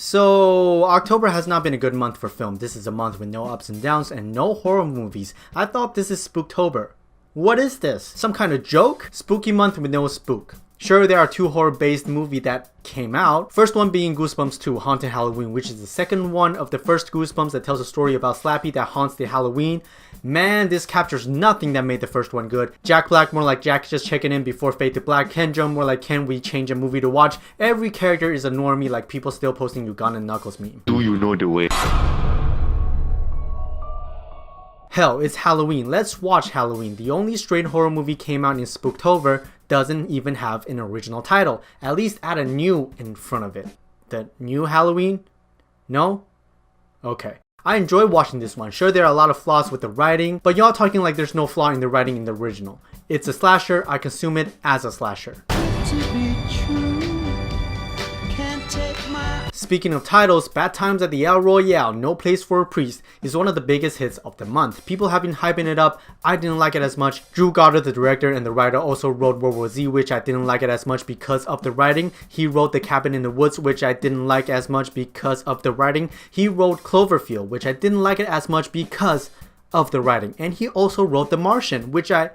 So, October has not been a good month for film. This is a month with no ups and downs and no horror movies. I thought this is Spooktober. What is this? Some kind of joke? Spooky month with no spook. Sure, there are two horror-based movies that came out. First one being Goosebumps 2, Haunted Halloween, which is the second one of the first Goosebumps that tells a story about Slappy that haunts the Halloween. Man, this captures nothing that made the first one good. Jack Black more like Jack just checking in before Fade to Black. Ken Jeong more like can we change a movie to watch. Every character is a normie like people still posting Uganda Knuckles meme. Do you know the way? Hell, it's Halloween. Let's watch Halloween. The only straight horror movie came out in Spooktober doesn't even have an original title. At least add a new in front of it. The new Halloween? No? Okay. I enjoy watching this one. Sure, there are a lot of flaws with the writing, but y'all talking like there's no flaw in the writing in the original. It's a slasher. I consume it as a slasher. Speaking of titles, Bad Times at the El Royale, No Place for a Priest is one of the biggest hits of the month. People have been hyping it up. I didn't like it as much. Drew Goddard, the director and the writer, also wrote World War Z, which I didn't like it as much because of the writing. He wrote The Cabin in the Woods, which I didn't like as much because of the writing. He wrote Cloverfield, which I didn't like it as much because of the writing. And he also wrote The Martian, which I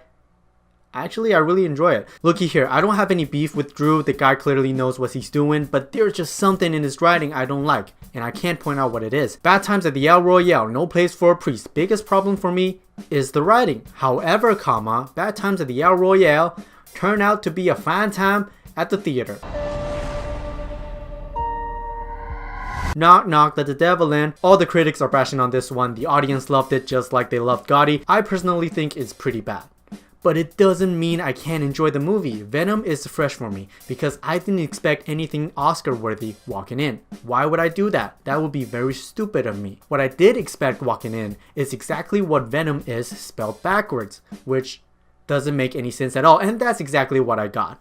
really enjoy it. Looky here, I don't have any beef with Drew. The guy clearly knows what he's doing, but there's just something in his writing I don't like, and I can't point out what it is. Bad Times at the El Royale, No Place for a Priest. Biggest problem for me is the writing. However, Bad Times at the El Royale turned out to be a fine time at the theater. Knock knock, let the devil in. All the critics are bashing on this one. The audience loved it just like they loved Gotti. I personally think it's pretty bad. But it doesn't mean I can't enjoy the movie. Venom is fresh for me because I didn't expect anything Oscar worthy walking in. Why would I do that? That would be very stupid of me. What I did expect walking in is exactly what Venom is spelled backwards, which doesn't make any sense at all, and that's exactly what I got.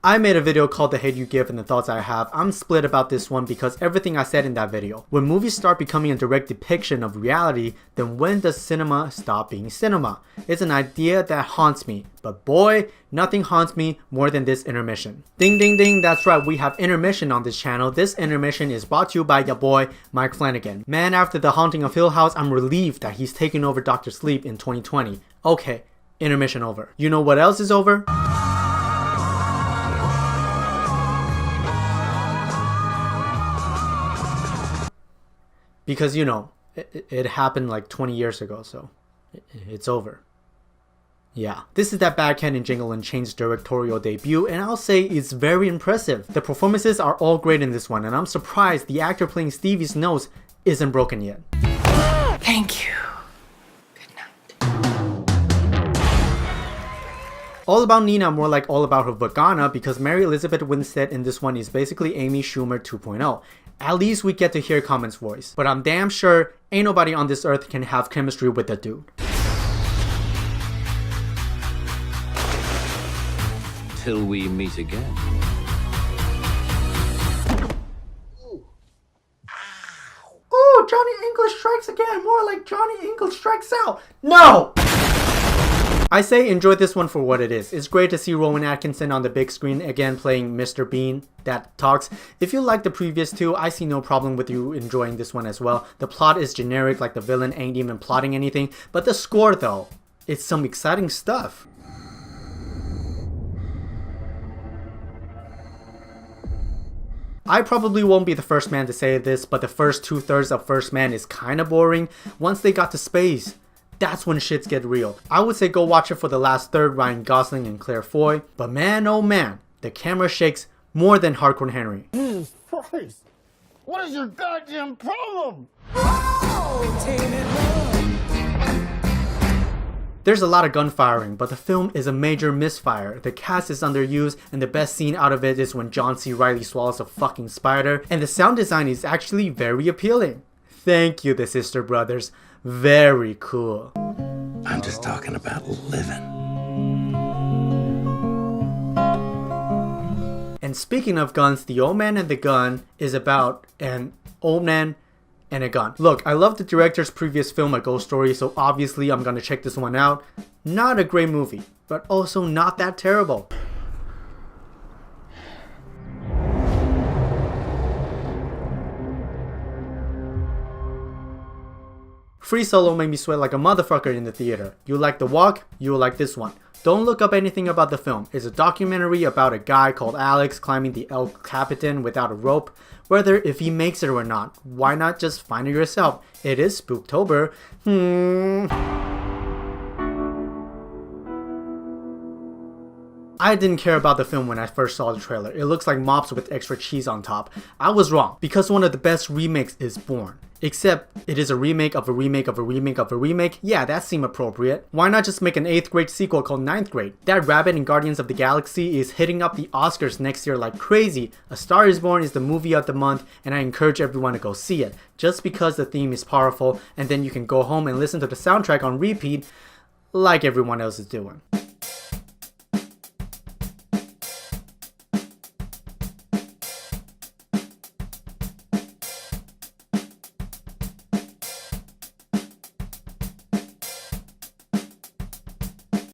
I made a video called The Hate You Give and the Thoughts I Have. I'm split about this one because everything I said in that video. When movies start becoming a direct depiction of reality, then when does cinema stop being cinema? It's an idea that haunts me, but boy, nothing haunts me more than this intermission. Ding ding ding, that's right, we have intermission on this channel. This intermission is brought to you by your boy, Mike Flanagan. Man, after The Haunting of Hill House, I'm relieved that he's taking over Dr. Sleep in 2020. Okay, intermission over. You know what else is over? Because, you know, it happened like 20 years ago, so it's over. Yeah, this is that Bad Cannon Jingle and Chain's directorial debut, and I'll say it's very impressive. The performances are all great in this one, and I'm surprised the actor playing Stevie's nose isn't broken yet. Thank you. All About Nina more like All About Her Vagina because Mary Elizabeth Winstead in this one is basically Amy Schumer 2.0. At least we get to hear Common's voice. But I'm damn sure ain't nobody on this earth can have chemistry with that dude. Till we meet again. Ooh, Johnny English strikes again. More like Johnny English strikes out. No! I say enjoy this one for what it is. It's great to see Rowan Atkinson on the big screen again playing Mr. Bean that talks. If you like the previous two, I see no problem with you enjoying this one as well. The plot is generic, like the villain ain't even plotting anything, but the score though, it's some exciting stuff. I probably won't be the first man to say this, but the first 2/3 of First Man is kinda boring. Once they got to space, that's when shits get real. I would say go watch it for the last third, Ryan Gosling and Claire Foy, but man oh man, the camera shakes more than Hardcore Henry. Jesus Christ, what is your goddamn problem? There's a lot of gun firing, but the film is a major misfire. The cast is underused, and the best scene out of it is when John C. Reilly swallows a fucking spider, and the sound design is actually very appealing. Thank you, the Sister Brothers. Very cool. I'm just talking about living. And speaking of guns, The Old Man and the Gun is about an old man and a gun. Look, I love the director's previous film, A Ghost Story, so obviously I'm gonna check this one out. Not a great movie, but also not that terrible. Free Solo made me sweat like a motherfucker in the theater. You like The Walk? You'll like this one. Don't look up anything about the film. It's a documentary about a guy called Alex climbing the El Capitan without a rope. Whether if he makes it or not, why not just find it yourself? It is Spooktober. I didn't care about the film when I first saw the trailer. It looks like mops with extra cheese on top. I was wrong, because one of the best remakes is Born. Except, it is a remake of a remake of a remake of a remake. Yeah, that seemed appropriate. Why not just make an 8th grade sequel called 9th grade? That rabbit in Guardians of the Galaxy is hitting up the Oscars next year like crazy. A Star is Born is the movie of the month, and I encourage everyone to go see it. Just because the theme is powerful, and then you can go home and listen to the soundtrack on repeat, like everyone else is doing.